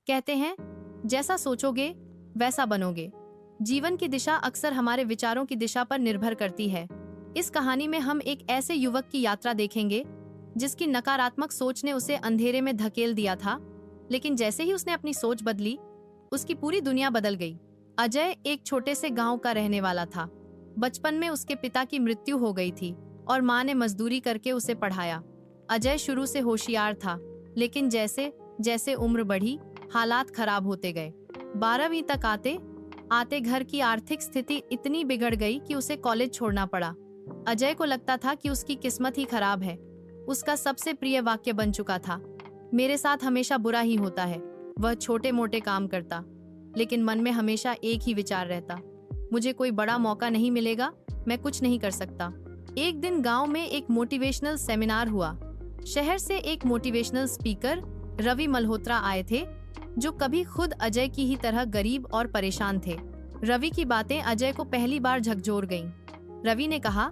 कहते हैं, जैसा सोचोगे वैसा बनोगे। जीवन की दिशा अक्सर हमारे विचारों की दिशा पर निर्भर करती है। इस कहानी में हम एक ऐसे युवक की यात्रा देखेंगे जिसकी नकारात्मक सोच ने उसे अंधेरे में धकेल दिया था, लेकिन जैसे ही उसने अपनी सोच बदली, उसकी पूरी दुनिया बदल गई। अजय एक छोटे से गांव का रहने वाला था। बचपन में उसके पिता की मृत्यु हो गई थी और माँ ने मजदूरी करके उसे पढ़ाया। अजय शुरू से होशियार था, लेकिन जैसे जैसे उम्र बढ़ी, हालात खराब होते गए। 12वीं तक आते आते घर की आर्थिक स्थिति इतनी बिगड़ गई कि उसे कॉलेज छोड़ना पड़ा। अजय को लगता था कि उसकी किस्मत ही खराब है। उसका सबसे प्रिय वाक्य बन चुका था, मेरे साथ हमेशा बुरा ही होता है। वह छोटे मोटे काम करता, लेकिन मन में हमेशा एक ही विचार रहता, मुझे कोई बड़ा मौका नहीं मिलेगा, मैं कुछ नहीं कर सकता। एक दिन गांव में एक मोटिवेशनल सेमिनार हुआ। शहर से एक मोटिवेशनल स्पीकर रवि मल्होत्रा आए थे, जो कभी खुद अजय की ही तरह गरीब और परेशान थे। रवि की बातें अजय को पहली बार झकझोर गईं। रवि ने कहा,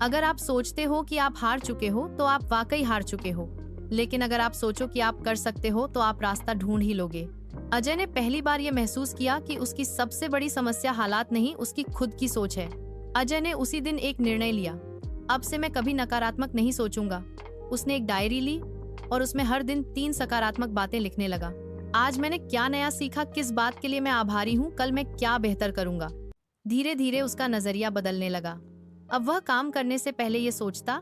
अगर आप सोचते हो कि आप हार चुके हो तो आप वाकई हार चुके हो, लेकिन अगर आप सोचो कि आप कर सकते हो तो आप रास्ता ढूंढ ही लोगे। अजय ने पहली बार ये महसूस किया कि उसकी सबसे बड़ी समस्या हालात नहीं, उसकी खुद की सोच है। अजय ने उसी दिन एक निर्णय लिया, अब से मैं कभी नकारात्मक नहीं सोचूंगा। उसने एक डायरी ली और उसमें हर दिन 3 सकारात्मक बातें लिखने लगा। आज मैंने क्या नया सीखा, किस बात के लिए मैं आभारी हूँ, कल मैं क्या बेहतर करूंगा। धीरे धीरे उसका नजरिया बदलने लगा। अब वह काम करने से पहले ये सोचता,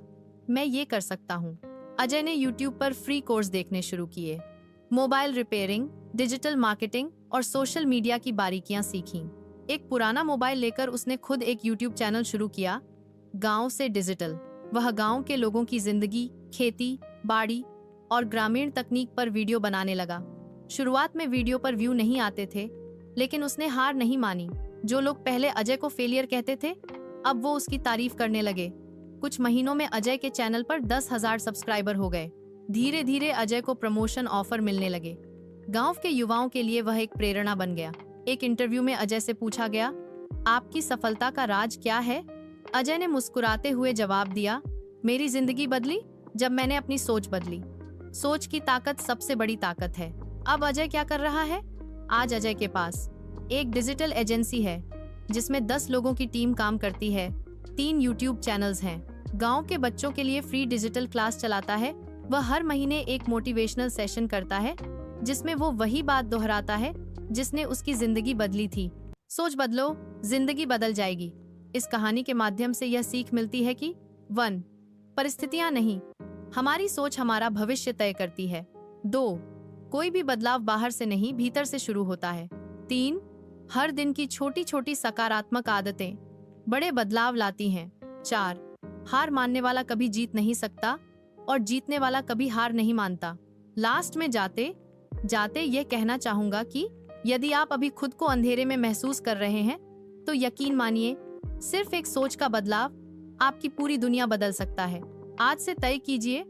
मैं ये कर सकता हूँ। अजय ने YouTube पर फ्री कोर्स देखने शुरू किए। मोबाइल रिपेयरिंग, डिजिटल मार्केटिंग और सोशल मीडिया की बारीकियां सीखीं। एक पुराना मोबाइल लेकर उसने खुद एक YouTube चैनल शुरू किया, गांव से डिजिटल। वह गांव के लोगों की जिंदगी, खेती, बाड़ी और ग्रामीण तकनीक पर वीडियो बनाने लगा। शुरुआत में वीडियो पर व्यू नहीं आते थे, लेकिन उसने हार नहीं मानी। जो लोग पहले अजय को फेलियर कहते थे, अब वो उसकी तारीफ करने लगे। कुछ महीनों में अजय के चैनल पर 10,000 सब्सक्राइबर हो गए। धीरे धीरे अजय को प्रमोशन ऑफर मिलने लगे। गांव के युवाओं के लिए वह एक प्रेरणा बन गया। एक इंटरव्यू में अजय से पूछा गया, आपकी सफलता का राज क्या है? अजय ने मुस्कुराते हुए जवाब दिया, मेरी जिंदगी बदली जब मैंने अपनी सोच बदली। सोच की ताकत सबसे बड़ी ताकत है। अब अजय क्या कर रहा है? आज अजय के पास एक डिजिटल एजेंसी है जिसमें 10 लोगों की टीम काम करती है। 3 YouTube चैनल्स हैं। गांव के बच्चों के लिए फ्री डिजिटल क्लास चलाता है। वह हर महीने एक मोटिवेशनल सेशन करता है जिसमें वो वही बात दोहराता है जिसने उसकी जिंदगी बदली थी। सोच बदलो, जिंदगी बदल जाएगी। इस कहानी के माध्यम से यह सीख मिलती है कि 1. परिस्थितियां नहीं, हमारी सोच हमारा भविष्य तय करती है। 2. कोई भी बदलाव बाहर से नहीं, भीतर से शुरू होता है। 3. हर दिन की छोटी छोटी सकारात्मक आदतें बड़े बदलाव लाती हैं। 4. हार मानने वाला कभी जीत नहीं सकता और जीतने वाला कभी हार नहीं मानता। लास्ट में जाते जाते ये कहना चाहूंगा कि यदि आप अभी खुद को अंधेरे में महसूस कर रहे हैं तो यकीन मानिए, सिर्फ एक सोच का बदलाव आपकी पूरी दुनिया बदल सकता है। आज से तय कीजिए,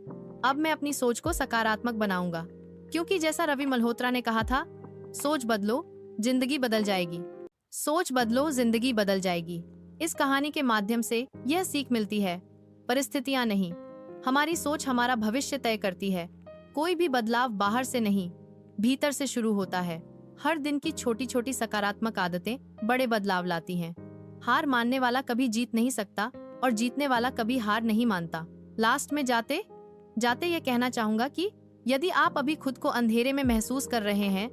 अब मैं अपनी सोच को सकारात्मक बनाऊंगा, क्योंकि जैसा रवि मल्होत्रा ने कहा था, सोच बदलो जिंदगी बदल जाएगी। सोच बदलो, जिंदगी बदल जाएगी। इस कहानी के माध्यम से यह सीख मिलती है, परिस्थितियां नहीं, हमारी सोच हमारा भविष्य तय करती है। कोई भी बदलाव बाहर से नहीं, भीतर से शुरू होता है। हर दिन की छोटी छोटी सकारात्मक आदतें बड़े बदलाव लाती हैं। हार मानने वाला कभी जीत नहीं सकता और जीतने वाला कभी हार नहीं मानता। लास्ट में जाते जाते ये कहना चाहूंगा कि यदि आप अभी खुद को अंधेरे में महसूस कर रहे हैं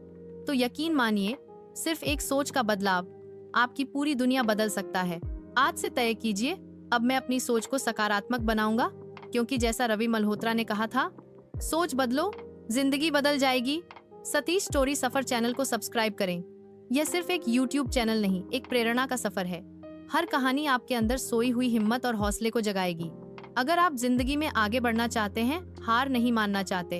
तो यकीन मानिए, सिर्फ एक सोच का बदलाव आपकी पूरी दुनिया बदल सकता है। आज से तय कीजिए, अब मैं अपनी सोच को सकारात्मक बनाऊंगा, क्योंकि जैसा रवि मल्होत्रा ने कहा था, सोच बदलो, जिंदगी बदल जाएगी। सतीश स्टोरी सफर चैनल को सब्सक्राइब करें। यह सिर्फ एक YouTube चैनल नहीं, एक प्रेरणा का सफर है। हर कहानी आपके अंदर सोई हुई हिम्मत और हौसले को जगाएगी। अगर आप जिंदगी में आगे बढ़ना चाहते हैं, हार नहीं मानना चाहते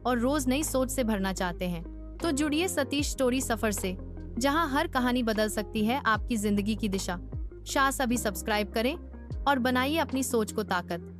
और रोज नई सोच से भरना चाहते हैं, तो जुड़िए सतीश स्टोरी सफर से, जहां हर कहानी बदल सकती है आपकी जिंदगी की दिशा। अभी सब्सक्राइब करें और बनाइए अपनी सोच को ताकत।